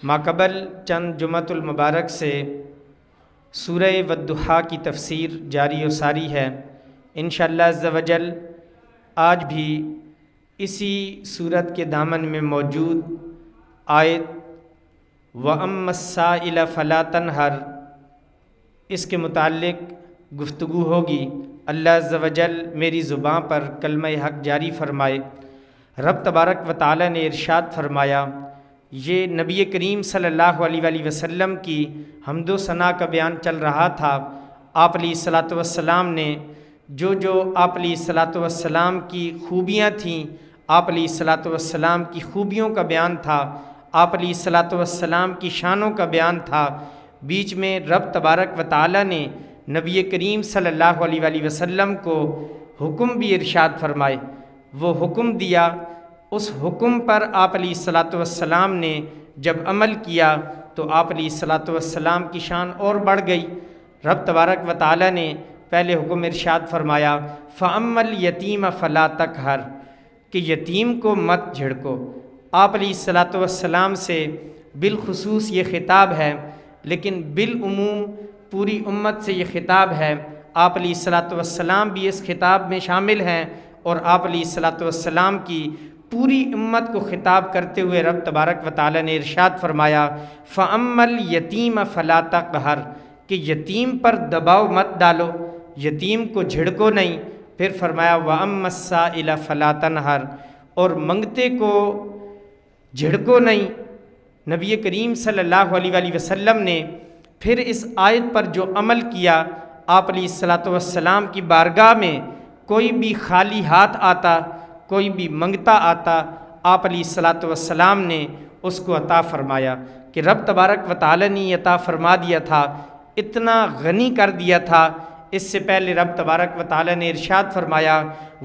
ماقبل چند جمعۃ المبارک سے سورہ والضحیٰ کی تفسیر جاری و ساری ہے۔ انشاءاللہ عز و جل آج بھی اسی سورت کے دامن میں موجود آیت وَأَمَّا السَّائِلَ فَلَا تَنْهَرْ اس کے متعلق گفتگو ہوگی۔ اللہ عز و جل میری زبان پر کلمہ حق جاری فرمائے۔ رب تبارک و تعالی نے ارشاد فرمایا، یہ نبی کریم صلی اللہ علیہ وآلہ وسلم کی حمد و ثنا کا بیان چل رہا تھا۔ آپ علیہ الصلاۃ والسلام نے جو آپ علیہ الصلاۃ والسلام کی خوبیاں تھیں، آپ علیہ الصلاۃ والسلام کی خوبیوں کا بیان تھا، آپ علیہ الصلاۃ والسلام کی شانوں کا بیان تھا۔ بیچ میں رب تبارک و تعالی نے نبی کریم صلی اللہ علیہ وآلہ وسلم کو حکم بھی ارشاد فرمائے۔ وہ حکم دیا، اس حکم پر آپ علیہ الصلاۃ والسلام نے جب عمل کیا تو آپ علیہ الصلاۃ والسلام کی شان اور بڑھ گئی۔ رب تبارک و تعالی نے پہلے حکم ارشاد فرمایا فَأَمَّا الْيَتِيمَ فَلَا تَقْهَرْ کہ یتیم کو مت جھڑکو۔ آپ علیہ الصلاۃ والسلام سے بالخصوص یہ خطاب ہے، لیکن بالعموم پوری امت سے یہ خطاب ہے۔ آپ علیہ الصلاۃ والسلام بھی اس خطاب میں شامل ہیں، اور آپ علیہ الصلاۃ والسلام کی پوری امت کو خطاب کرتے ہوئے رب تبارک و تعالی نے ارشاد فرمایا فَأَمَّا الْيَتِيمَ فَلَا تَقْهَرْ کہ یتیم پر دباؤ مت ڈالو، یتیم کو جھڑکو نہیں۔ پھر فرمایا وَأَمَّا السَّائِلَ فَلَا تَنْهَرْ اور منگتے کو جھڑکو نہیں۔ نبی کریم صلی اللہ علیہ وآلہ وسلم نے پھر اس آیت پر جو عمل کیا، آپ علیہ الصلاۃ والسلام کی بارگاہ میں کوئی بھی خالی ہاتھ آتا، کوئی بھی منگتا آتا، آپ علیہ الصلاۃ والسلام نے اس کو عطا فرمایا کہ رب تبارک و تعالی نے عطا فرما دیا تھا، اتنا غنی کر دیا تھا۔ اس سے پہلے رب تبارک و تعالی نے ارشاد فرمایا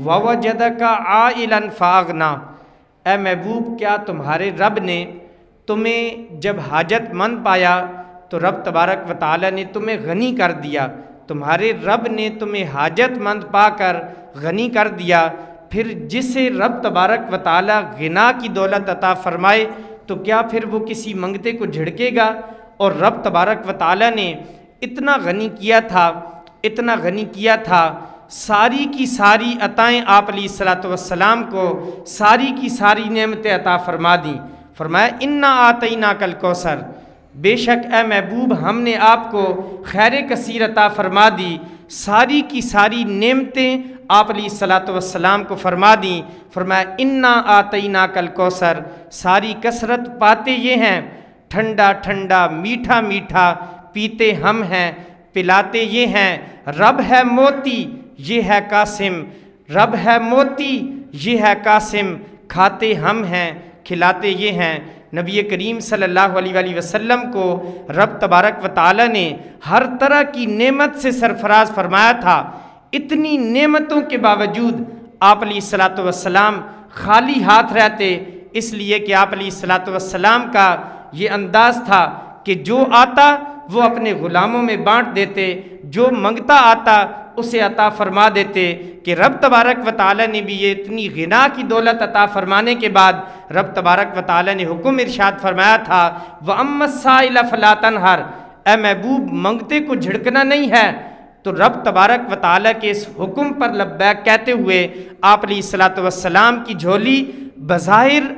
وَوَجَدَكَ عَائِلًا فَأَغْنَىٰ اے محبوب، کیا تمہارے رب نے تمہیں جب حاجت مند پایا تو رب تبارک و تعالی نے تمہیں غنی کر دیا۔ تمہارے رب نے تمہیں حاجت مند پا کر غنی کر دیا۔ پھر جسے رب تبارک و تعالی غنا کی دولت عطا فرمائے تو کیا پھر وہ کسی منگتے کو جھڑکے گا؟ اور رب تبارک و تعالی نے اتنا غنی کیا تھا، اتنا غنی کیا تھا، ساری کی ساری عطائیں آپ علیہ الصلاۃ والسلام کو ساری کی ساری نعمتیں عطا فرما دیں۔ فرمایا اِنَّا آتَيْنَاكَ الْكَوْثَرَ بے شک اے محبوب ہم نے آپ کو خیر کثیر عطا فرما دی، ساری کی ساری نعمتیں آپ علیہ الصلاۃ والسلام کو فرما دیں۔ فرمایا اِنَّا آتَيْنَاكَ الْكَوْثَرَ ساری کثرت پاتے یہ ہیں، ٹھنڈا ٹھنڈا میٹھا میٹھا پیتے ہم ہیں، پلاتے یہ ہیں۔ رب ہے موتی یہ ہے قاسم، رب ہے موتی یہ ہے قاسم، کھاتے ہم ہیں کھلاتے یہ ہیں۔ نبی کریم صلی اللہ علیہ وآلہ وسلم کو رب تبارک و تعالی نے ہر طرح کی نعمت سے سرفراز فرمایا تھا۔ اتنی نعمتوں کے باوجود آپ علیہ الصلاۃ والسلام خالی ہاتھ رہتے، اس لیے کہ آپ علیہ الصلاۃ والسلام کا یہ انداز تھا کہ جو آتا وہ اپنے غلاموں میں بانٹ دیتے، جو منگتا آتا اسے عطا فرما دیتے۔ کہ رب تبارک و تعالی نے بھی یہ اتنی غنا کی دولت عطا فرمانے کے بعد رب تبارک و تعالی نے حکم ارشاد فرمایا تھا وَأَمَّا السَّائِلَ فَلَا تَنْهَرْ اے محبوب منگتے کو جھڑکنا نہیں ہے۔ تو رب تبارک و تعالی کے اس حکم پر لبیک کہتے ہوئے آپ علیہ الصلاۃ والسلام کی جھولی بظاہر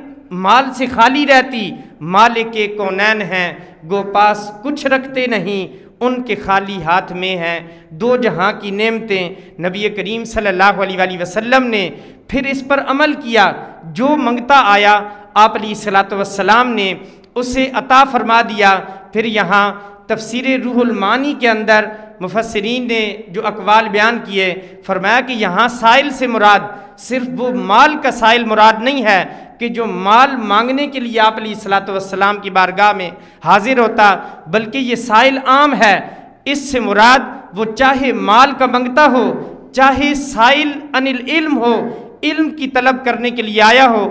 مال سے خالی رہتی، مالک کونین ہیں، گو پاس کچھ رکھتے نہیں، ان کے خالی ہاتھ میں ہیں دو جہاں کی نعمتیں۔ نبی کریم صلی اللہ علیہ وآلہ وسلم نے پھر اس پر عمل کیا، جو منگتا آیا آپ علیہ الصلاۃ والسلام نے اسے عطا فرما دیا۔ پھر یہاں تفسیر روح المعانی کے اندر مفسرین نے جو اقوال بیان کیے، فرمایا کہ یہاں سائل سے مراد صرف وہ مال کا سائل مراد نہیں ہے کہ جو مال مانگنے کے لیے آپ علیہ الصلاۃ والسلام کی بارگاہ میں حاضر ہوتا، بلکہ یہ سائل عام ہے۔ اس سے مراد وہ چاہے مال کا منگتا ہو، چاہے سائل عن العلم ہو، علم کی طلب کرنے کے لیے آیا ہو،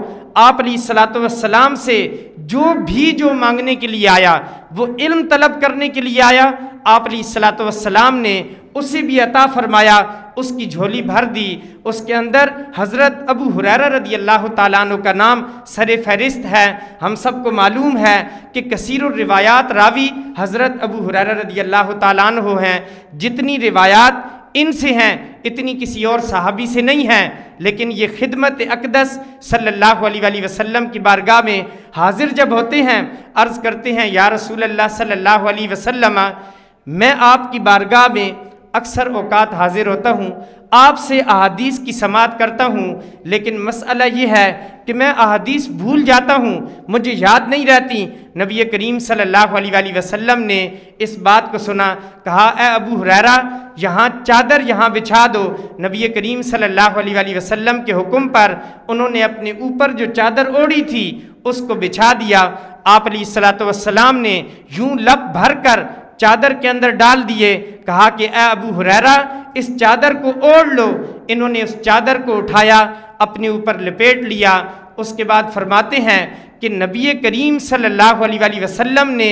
آپ علیہ الصلاۃ والسلام سے جو مانگنے کے لیے آیا، وہ علم طلب کرنے کے لیے آیا، آپ علیہ الصلاۃ والسلام نے اسے بھی عطا فرمایا۔ اس کی جھولی بھر دی، اس کے اندر حضرت ابو ہریرہ رضی اللہ تعالیٰ عنہ کا نام سر فہرست ہے۔ ہم سب کو معلوم ہے کہ کثیر الروایات راوی حضرت ابو ہریرہ رضی اللہ تعالیٰ عنہ ہیں، جتنی روایات ان سے ہیں اتنی کسی اور صحابی سے نہیں ہیں، لیکن یہ خدمت اقدس صلی اللہ علیہ وآلہ وسلم کی بارگاہ میں حاضر جب ہوتے ہیں، عرض کرتے ہیں یا رسول اللہ صلی اللہ علیہ وسلم، میں آپ کی بارگاہ میں اکثر اوقات حاضر ہوتا ہوں، آپ سے احادیث کی سماعت کرتا ہوں، لیکن مسئلہ یہ ہے کہ میں احادیث بھول جاتا ہوں، مجھے یاد نہیں رہتی۔ نبی کریم صلی اللہ علیہ وآلہ وسلم نے اس بات کو سنا، کہا اے ابو ہریرہ یہاں چادر یہاں بچھا دو۔ نبی کریم صلی اللہ علیہ وآلہ وسلم کے حکم پر انہوں نے اپنے اوپر جو چادر اوڑھی تھی اس کو بچھا دیا۔ آپ علیہ الصلوۃ والسلام نے یوں لب بھر کر چادر کے اندر ڈال دیے، کہا کہ اے ابو ہریرہ اس چادر کو اوڑھ لو۔ انہوں نے اس چادر کو اٹھایا، اپنے اوپر لپیٹ لیا۔ اس کے بعد فرماتے ہیں کہ نبی کریم صلی اللہ علیہ وآلہ وسلم نے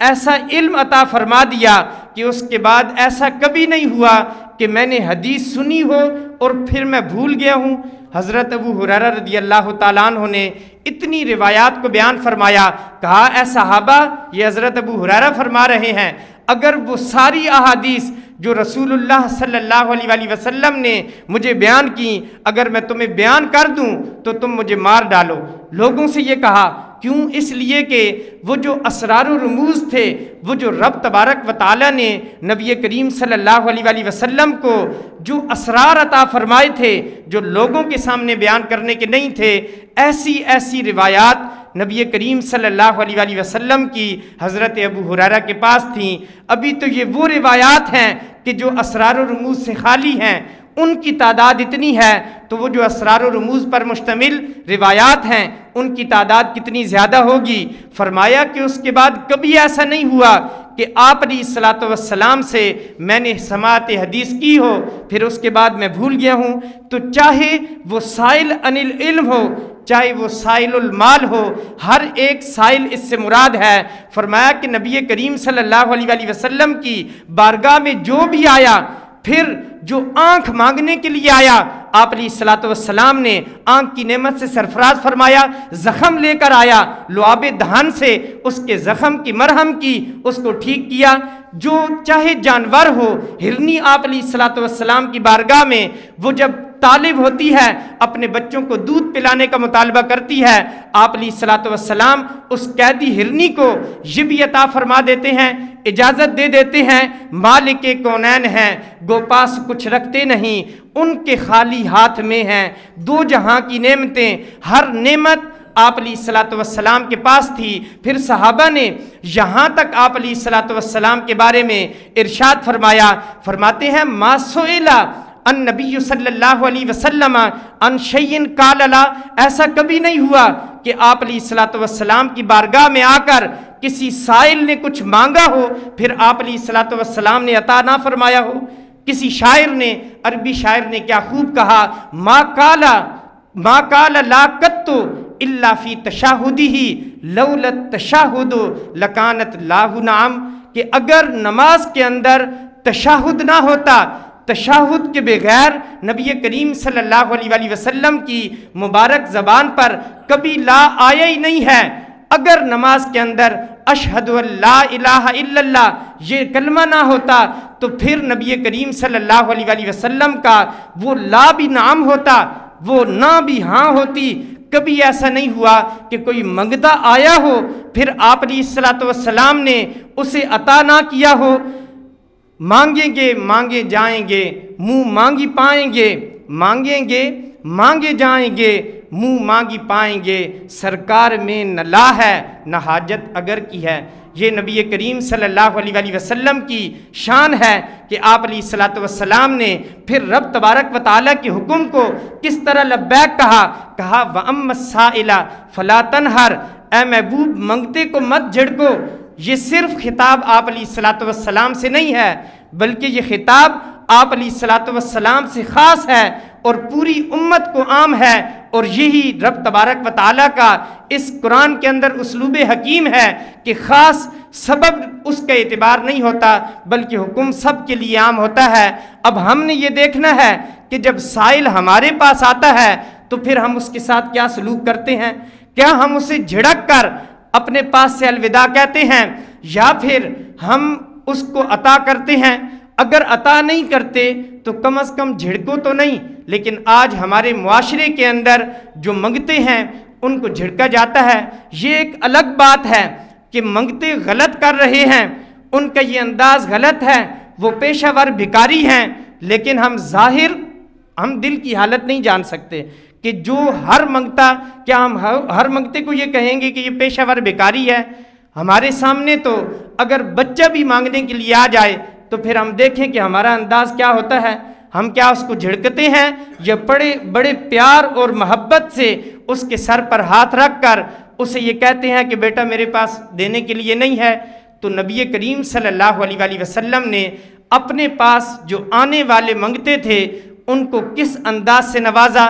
ایسا علم عطا فرما دیا کہ اس کے بعد ایسا کبھی نہیں ہوا کہ میں نے حدیث سنی ہو اور پھر میں بھول گیا ہوں۔ حضرت ابو ہریرہ رضی اللہ تعالیٰ عنہ نے اتنی روایات کو بیان فرمایا، کہا اے صحابہ یہ حضرت ابو ہریرہ فرما رہے ہیں، اگر وہ ساری احادیث جو رسول اللہ صلی اللہ علیہ وآلہ وسلم نے مجھے بیان کی اگر میں تمہیں بیان کر دوں تو تم مجھے مار ڈالو۔ لوگوں سے یہ کہا، کیوں؟ اس لیے کہ وہ جو اسرار و رموز تھے، وہ جو رب تبارک و تعالیٰ نے نبی کریم صلی اللہ علیہ وآلہ وسلم کو جو اسرار عطا فرمائے تھے، جو لوگوں کے سامنے بیان کرنے کے نہیں تھے، ایسی روایات نبی کریم صلی اللہ علیہ وآلہ وسلم کی حضرت ابو ہریرہ کے پاس تھیں۔ ابھی تو یہ وہ روایات ہیں کہ جو اسرار و رموز سے خالی ہیں، ان کی تعداد اتنی ہے، تو وہ جو اسرار و رموز پر مشتمل روایات ہیں ان کی تعداد کتنی زیادہ ہوگی۔ فرمایا کہ اس کے بعد کبھی ایسا نہیں ہوا کہ آپ علیہ الصلوۃ والسلام سے میں نے سماعت حدیث کی ہو پھر اس کے بعد میں بھول گیا ہوں، تو چاہے وہ سائل عن العلم ہو، چاہے وہ سائل المال ہو، ہر ایک سائل اس سے مراد ہے۔ فرمایا کہ نبی کریم صلی اللہ علیہ وآلہ وسلم کی بارگاہ میں جو بھی آیا، پھر جو آنکھ مانگنے کے لیے آیا، آپ علیہ الصلوۃ والسلام نے آنکھ کی نعمت سے سرفراز فرمایا، زخم لے کر آیا، لعاب دہن سے اس کے زخم کی مرہم کی، اس کو ٹھیک کیا۔ جو چاہے جانور ہو، ہرنی آپ علیہ الصلوۃ والسلام کی بارگاہ میں وہ جب طالب ہوتی ہے، اپنے بچوں کو دودھ پلانے کا مطالبہ کرتی ہے، آپ علیہ الصلوۃ والسلام اس قیدی ہرنی کو یہ بھی عطا فرما دیتے ہیں، اجازت دے دیتے ہیں، مالک کونین ہیں، گو پاس کچھ رکھتے نہیں، ان کے خالی ہاتھ میں ہیں دو جہاں کی نعمتیں، ہر نعمت آپ علیہ الصلوۃ والسلام کے پاس تھی۔ پھر صحابہ نے یہاں تک آپ علیہ الصلوۃ والسلام کے بارے میں ارشاد فرمایا، فرماتے ہیں ما سئل النبی صلی اللہ علیہ وسلم عن شیء قال لا، ایسا کبھی نہیں ہوا کہ آپ علیہ الصلوۃ والسلام کی بارگاہ میں آ کر کسی سائل نے کچھ مانگا ہو پھر آپ علیہ الصلوۃ والسلام نے عطا نہ فرمایا ہو۔ کسی شاعر نے، عربی شاعر نے کیا خوب کہا، ما قال لا قط الا فی تشہدہ لولا التشہد لکانت لاہ نعم، کہ اگر نماز کے اندر تشہد نہ ہوتا، تشہد کے بغیر نبی کریم صلی اللہ علیہ وآلہ وسلم کی مبارک زبان پر کبھی لا آیا ہی نہیں ہے۔ اگر نماز کے اندر اشہد ان لا الہ الا اللہ یہ کلمہ نہ ہوتا تو پھر نبی کریم صلی اللہ علیہ وآلہ وسلم کا وہ لا بھی نام ہوتا، وہ نہ بھی ہاں ہوتی۔ کبھی ایسا نہیں ہوا کہ کوئی منگتا آیا ہو پھر آپ علیہ الصلوۃ والسلام نے اسے عطا نہ کیا ہو۔ مانگیں گے مانگے جائیں گے، منہ مانگی پائیں گے، مانگیں گے مانگے جائیں گے، منہ مانگی پائیں گے، سرکار میں نہ لا ہے نہ حاجت اگر کی ہے۔ یہ نبی کریم صلی اللہ علیہ وآلہ وسلم کی شان ہے کہ آپ علیہ الصلوۃ والسلام نے پھر رب تبارک و تعالیٰ کے حکم کو کس طرح لبیک کہا وَأَمَّا السَّائِلَ فَلَا تَنْهَرْ، اے محبوب منگتے کو مت جھڑکو۔ یہ صرف خطاب آپ علیہ الصلوۃ والسلام سے نہیں ہے، بلکہ یہ خطاب آپ علیہ الصلوۃ والسلام سے خاص ہے اور پوری امت کو عام ہے، اور یہی رب تبارک و تعالیٰ کا اس قرآن کے اندر اسلوب حکیم ہے کہ خاص سبب اس کا اعتبار نہیں ہوتا بلکہ حکم سب کے لیے عام ہوتا ہے۔ اب ہم نے یہ دیکھنا ہے کہ جب سائل ہمارے پاس آتا ہے تو پھر ہم اس کے ساتھ کیا سلوک کرتے ہیں؟ کیا ہم اسے جھڑک کر اپنے پاس سے الوداع کہتے ہیں یا پھر ہم اس کو عطا کرتے ہیں؟ اگر عطا نہیں کرتے تو کم از کم جھڑکو تو نہیں، لیکن آج ہمارے معاشرے کے اندر جو منگتے ہیں ان کو جھڑکا جاتا ہے۔ یہ ایک الگ بات ہے کہ منگتے غلط کر رہے ہیں، ان کا یہ انداز غلط ہے، وہ پیشہ ور بھکاری ہیں، لیکن ہم دل کی حالت نہیں جان سکتے کہ جو ہر منگتا، کیا ہم ہر منگتے کو یہ کہیں گے کہ یہ پیشہ ور بھکاری ہے؟ ہمارے سامنے تو اگر بچہ بھی مانگنے کے لیے آ جائے تو پھر ہم دیکھیں کہ ہمارا انداز کیا ہوتا ہے۔ ہم کیا اس کو جھڑکتے ہیں یا بڑے پیار اور محبت سے اس کے سر پر ہاتھ رکھ کر اسے یہ کہتے ہیں کہ بیٹا میرے پاس دینے کے لیے نہیں ہے؟ تو نبی کریم صلی اللہ علیہ وآلہ وسلم نے اپنے پاس جو آنے والے منگتے تھے ان کو کس انداز سے نوازا۔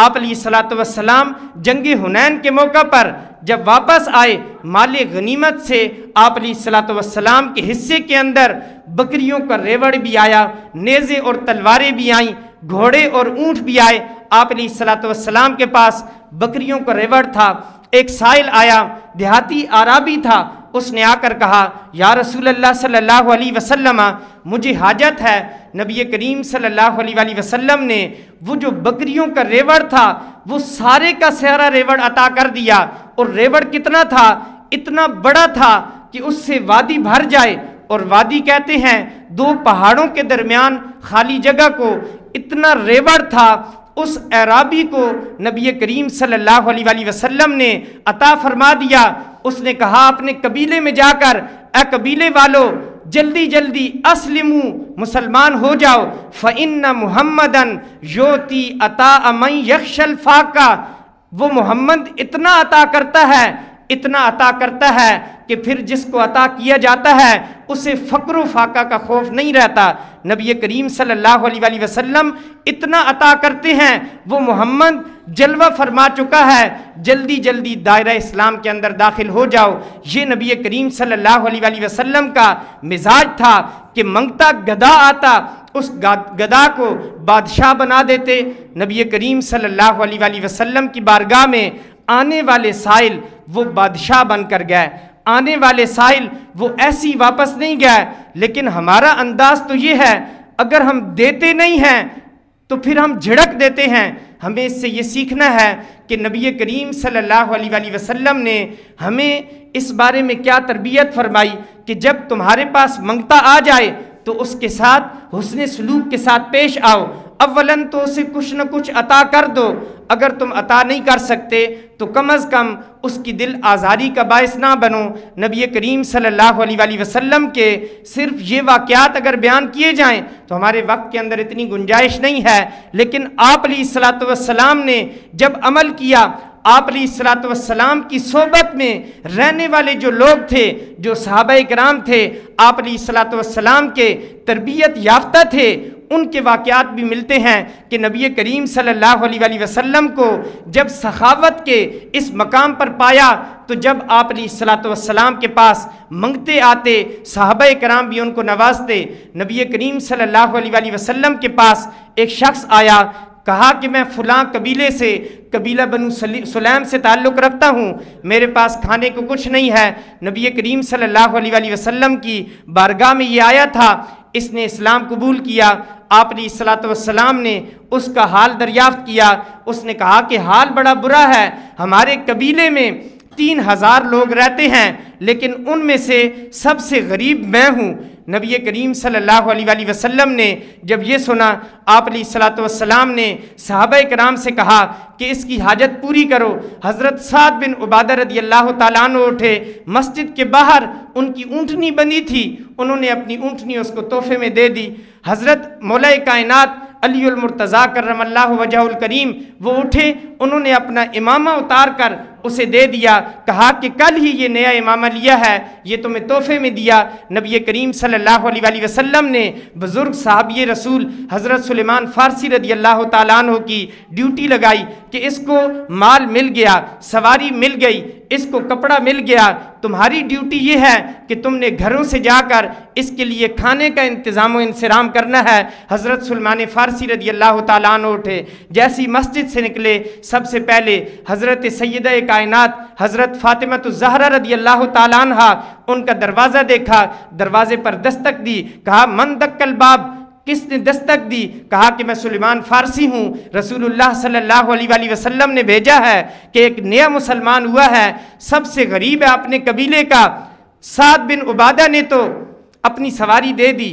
آپ علیہ الصلوۃ والسلام جنگ حنین کے موقع پر جب واپس آئے، مال غنیمت سے آپ علیہ الصلوۃ والسلام کے حصے کے اندر بکریوں کا ریوڑ بھی آیا، نیزے اور تلواریں بھی آئیں، گھوڑے اور اونٹ بھی آئے۔ آپ علیہ الصلوۃ والسلام کے پاس بکریوں کا ریوڑ تھا۔ ایک سائل آیا، دیہاتی عربی تھا، اس نے آ کر کہا یا رسول اللہ صلی اللہ علیہ وسلم مجھے حاجت ہے۔ نبی کریم صلی اللہ علیہ وآلہ وسلم نے وہ جو بکریوں کا ریوڑ تھا وہ سارے کا سارا ریوڑ عطا کر دیا، اور ریوڑ کتنا تھا؟ اتنا بڑا تھا کہ اس سے وادی بھر جائے، اور وادی کہتے ہیں دو پہاڑوں کے درمیان خالی جگہ کو، اتنا ریوڑ تھا۔ اس اعرابی کو نبی کریم صلی اللہ علیہ وآلہ وسلم نے عطا فرما دیا۔ اس نے کہا اپنے قبیلے میں جا کر، اے قبیلے والو جلدی جلدی اسلمو، مسلمان ہو جاؤ، فإن محمدًا یؤتی عطاء من یخشی الفاقہ، وہ محمد اتنا عطا کرتا ہے، اتنا عطا کرتا ہے کہ پھر جس کو عطا کیا جاتا ہے اسے فقر و فاقہ کا خوف نہیں رہتا۔ نبی کریم صلی اللہ علیہ وآلہ وسلم اتنا عطا کرتے ہیں، وہ محمد جلوہ فرما چکا ہے، جلدی جلدی دائرہ اسلام کے اندر داخل ہو جاؤ۔ یہ نبی کریم صلی اللہ علیہ وآلہ وسلم کا مزاج تھا کہ منگتا گدھا آتا اس گدھا کو بادشاہ بنا دیتے۔ نبی کریم صلی اللہ علیہ وآلہ وسلم کی بارگاہ میں آنے والے سائل وہ بادشاہ بن کر گئے، آنے والے سائل وہ ایسی واپس نہیں گئے۔ لیکن ہمارا انداز تو یہ ہے، اگر ہم دیتے نہیں ہیں تو پھر ہم جھڑک دیتے ہیں۔ ہمیں اس سے یہ سیکھنا ہے کہ نبی کریم صلی اللہ علیہ وآلہ وسلم نے ہمیں اس بارے میں کیا تربیت فرمائی کہ جب تمہارے پاس منگتا آ جائے تو اس کے ساتھ حسن سلوک کے ساتھ پیش آؤ۔ اولاً تو اسے کچھ نہ کچھ عطا کر دو، اگر تم عطا نہیں کر سکتے تو کم از کم اس کی دل آزاری کا باعث نہ بنو۔ نبی کریم صلی اللہ علیہ وآلہ وسلم کے صرف یہ واقعات اگر بیان کیے جائیں تو ہمارے وقت کے اندر اتنی گنجائش نہیں ہے، لیکن آپ علیہ الصلوۃ والسلام نے جب عمل کیا، آپ علیہ الصلوۃ والسلام کی صحبت میں رہنے والے جو لوگ تھے، جو صحابہ کرام تھے، آپ علیہ الصلوۃ والسلام کے تربیت یافتہ تھے، ان کے واقعات بھی ملتے ہیں کہ نبی کریم صلی اللہ علیہ وآلہ وسلم کو جب سخاوت کے اس مقام پر پایا تو جب آپ علیہ الصلوۃ والسلام کے پاس منگتے آتے، صحابہ کرام بھی ان کو نوازتے۔ نبی کریم صلی اللہ علیہ وآلہ وسلم کے پاس ایک شخص آیا، کہا کہ میں فلاں قبیلے سے، قبیلہ بنو سلیم سے تعلق رکھتا ہوں، میرے پاس کھانے کو کچھ نہیں ہے۔ نبی کریم صلی اللہ علیہ وآلہ وسلم کی بارگاہ میں یہ آیا تھا، اس نے اسلام قبول کیا۔ آپ علیہ الصلوۃ والسلام نے اس کا حال دریافت کیا، اس نے کہا کہ حال بڑا برا ہے، ہمارے قبیلے میں 3000 لوگ رہتے ہیں لیکن ان میں سے سب سے غریب میں ہوں۔ نبی کریم صلی اللہ علیہ وآلہ وسلم نے جب یہ سنا، آپ علیہ الصلوۃ والسلام نے صحابہ کرام سے کہا کہ اس کی حاجت پوری کرو۔ حضرت سعد بن عبادہ رضی اللہ تعالیٰ عنہ اٹھے، مسجد کے باہر ان کی اونٹنی بندھی تھی، انہوں نے اپنی اونٹنی اس کو تحفے میں دے دی۔ حضرت مولا کائنات علی المرتضیٰ کرم اللہ وجہہ الکریم وہ اٹھے، انہوں نے اپنا امامہ اتار کر اسے دے دیا، کہا کہ کل ہی یہ نیا امامہ لیا ہے، یہ تمہیں تحفے میں دیا۔ نبی کریم صلی اللہ علیہ وآلہ وسلم نے بزرگ صحابی رسول حضرت سلیمان فارسی رضی اللہ تعالیٰ عنہ کی ڈیوٹی لگائی کہ اس کو مال مل گیا، سواری مل گئی، اس کو کپڑا مل گیا، تمہاری ڈیوٹی یہ ہے کہ تم نے گھروں سے جا کر اس کے لیے کھانے کا انتظام و انصرام کرنا ہے۔ حضرت سلیمان فارسی رضی اللہ تعالیٰ عنہ اٹھے، جیسی مسجد سے نکلے سب سے پہلے حضرت سیدہ کائنات حضرت فاطمہ الزہرا رضی اللہ تعالیٰ عنہ ان کا دروازہ دیکھا، دروازے پر دستک دی، کہا من دق الباب، کس نے دستک دی؟ کہا کہ میں سلیمان فارسی ہوں، رسول اللہ صلی اللہ علیہ وآلہ وسلم نے بھیجا ہے کہ ایک نیا مسلمان ہوا ہے، سب سے غریب ہے اپنے قبیلے کا، سعد بن عبادہ نے تو اپنی سواری دے دی،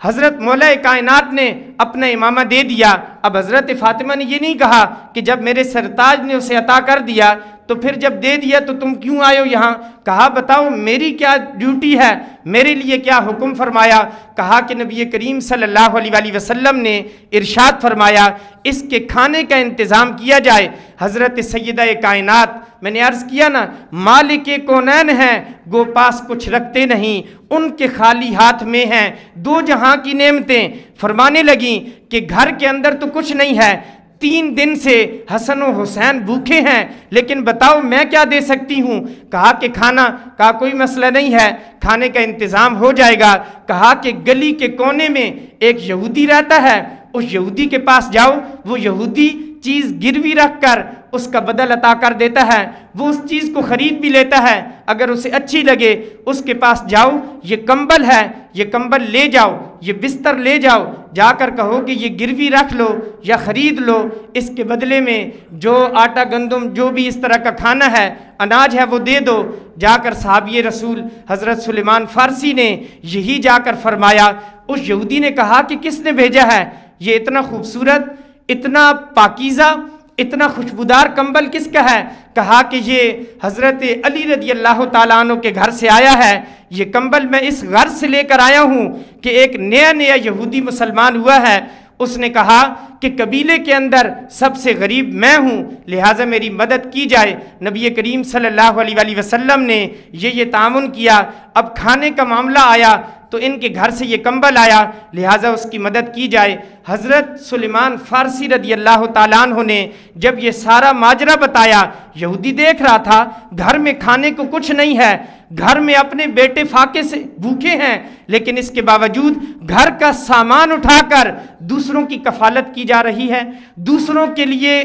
حضرت مولا کائنات نے اپنا امامہ دے دیا۔ اب حضرت فاطمہ نے یہ نہیں کہا کہ جب میرے سرتاج نے اسے عطا کر دیا تو پھر جب دے دیا تو تم کیوں آئے ہو یہاں؟ کہا بتاؤ میری کیا ڈیوٹی ہے، میرے لیے کیا حکم فرمایا؟ کہا کہ نبی کریم صلی اللہ علیہ وآلہ وسلم نے ارشاد فرمایا اس کے کھانے کا انتظام کیا جائے۔ حضرت سیدہ کائنات، میں نے عرض کیا نا، مالک کونین ہیں، گو پاس کچھ رکھتے نہیں، ان کے خالی ہاتھ میں ہیں دو جہاں کی نعمتیں۔ فرمانے لگیں کہ گھر کے اندر تو کچھ نہیں ہے، 3 دن سے حسن و حسین بھوکے ہیں، لیکن بتاؤ میں کیا دے سکتی ہوں؟ کہا کہ کھانا، کہا کوئی مسئلہ نہیں ہے، کھانے کا انتظام ہو جائے گا۔ کہا کہ گلی کے کونے میں ایک یہودی رہتا ہے، اس یہودی کے پاس جاؤ، وہ یہودی چیز گروی رکھ کر اس کا بدل عطا کر دیتا ہے، وہ اس چیز کو خرید بھی لیتا ہے، اگر اسے اچھی لگے اس کے پاس جاؤ، یہ کمبل ہے، یہ کمبل لے جاؤ، یہ بستر لے جاؤ، جا کر کہو کہ یہ گروی رکھ لو یا خرید لو، اس کے بدلے میں جو آٹا گندم جو بھی اس طرح کا کھانا ہے، اناج ہے، وہ دے دو۔ جا کر صحابی رسول حضرت سلیمان فارسی نے یہی جا کر فرمایا۔ اس یہودی نے کہا کہ کس نے بھیجا ہے؟ یہ اتنا خوبصورت، اتنا پاکیزہ، اتنا خوشبودار کمبل کس کا ہے؟ کہا کہ یہ حضرت علی رضی اللہ تعالیٰ عنہ کے گھر سے آیا ہے، یہ کمبل میں اس غرض سے لے کر آیا ہوں کہ ایک نیا یہودی مسلمان ہوا ہے، اس نے کہا کہ قبیلے کے اندر سب سے غریب میں ہوں، لہٰذا میری مدد کی جائے۔ نبی کریم صلی اللہ علیہ وآلہ وسلم نے یہ تعاون کیا۔ اب کھانے کا معاملہ آیا تو ان کے گھر سے یہ کمبل آیا، لہٰذا اس کی مدد کی جائے۔ حضرت سلیمان فارسی رضی اللہ تعالیٰ عنہ نے جب یہ سارا ماجرا بتایا، یہودی دیکھ رہا تھا گھر میں کھانے کو کچھ نہیں ہے، گھر میں اپنے بیٹے فاقے سے بھوکے ہیں، لیکن اس کے باوجود گھر کا سامان اٹھا کر دوسروں کی کفالت کی جا رہی ہے، دوسروں کے لیے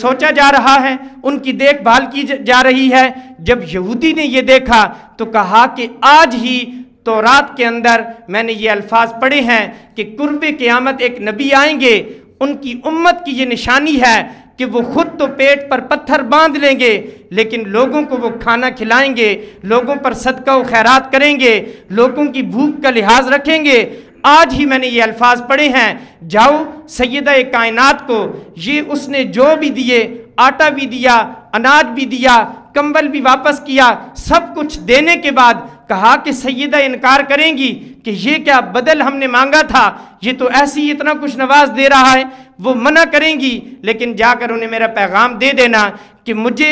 سوچا جا رہا ہے، ان کی دیکھ بھال کی جا رہی ہے۔ جب یہودی نے یہ دیکھا تو کہا کہ آج ہی تورات کے اندر میں نے یہ الفاظ پڑھے ہیں کہ قرب قیامت ایک نبی آئیں گے، ان کی امت کی یہ نشانی ہے کہ وہ خود تو پیٹ پر پتھر باندھ لیں گے، لیکن لوگوں کو وہ کھانا کھلائیں گے، لوگوں پر صدقہ و خیرات کریں گے، لوگوں کی بھوک کا لحاظ رکھیں گے۔ آج ہی میں نے یہ الفاظ پڑھے ہیں، جاؤ سیدہ کائنات کو یہ اس نے جو بھی دیے، آٹا بھی دیا، اناج بھی دیا، کمبل بھی واپس کیا، سب کچھ دینے کے بعد کہا کہ سیدہ انکار کریں گی کہ یہ کیا بدل ہم نے مانگا تھا، یہ تو ایسی اتنا کچھ نواز دے رہا ہے، وہ منع کریں گی، لیکن جا کر انہیں میرا پیغام دے دینا کہ مجھے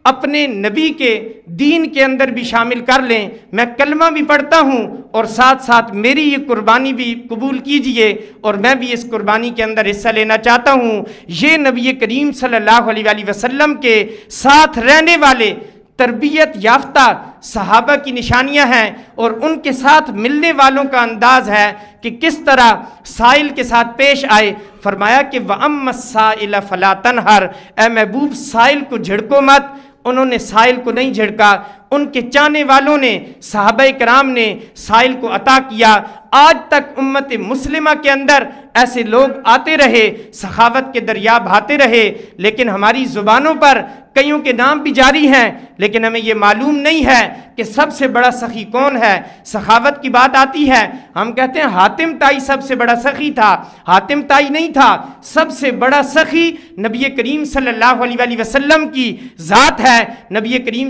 اپنے نبی کے دین کے اندر بھی شامل کر لیں، میں کلمہ بھی پڑھتا ہوں اور ساتھ ساتھ میری یہ قربانی بھی قبول کیجئے اور میں بھی اس قربانی کے اندر حصہ لینا چاہتا ہوں۔ یہ نبی کریم صلی اللہ علیہ وآلہ وسلم کے ساتھ رہنے والے تربیت یافتہ صحابہ کی نشانیاں ہیں اور ان کے ساتھ ملنے والوں کا انداز ہے کہ کس طرح سائل کے ساتھ پیش آئے۔ فرمایا کہ وَأَمَّا السَّائِلَ فَلَا تَنْهَرْ، اے محبوب سائل کو جھڑکو مت۔ انہوں نے سائل کو نہیں جھڑکا، ان کے چاہنے والوں نے، صحابہ کرام نے سائل کو عطا کیا۔ آج تک امت مسلمہ کے اندر ایسے لوگ آتے رہے، سخاوت کے دریا بہاتے رہے، لیکن ہماری زبانوں پر کئیوں کے نام بھی جاری ہیں، لیکن ہمیں یہ معلوم نہیں ہے کہ سب سے بڑا سخی کون ہے۔ سخاوت کی بات آتی ہے، ہم کہتے ہیں حاتم تائی سب سے بڑا سخی تھا، حاتم تائی نہیں تھا، سب سے بڑا سخی نبی کریم صلی اللہ علیہ وآلہ وسلم کی ذات ہے۔ نبی کریم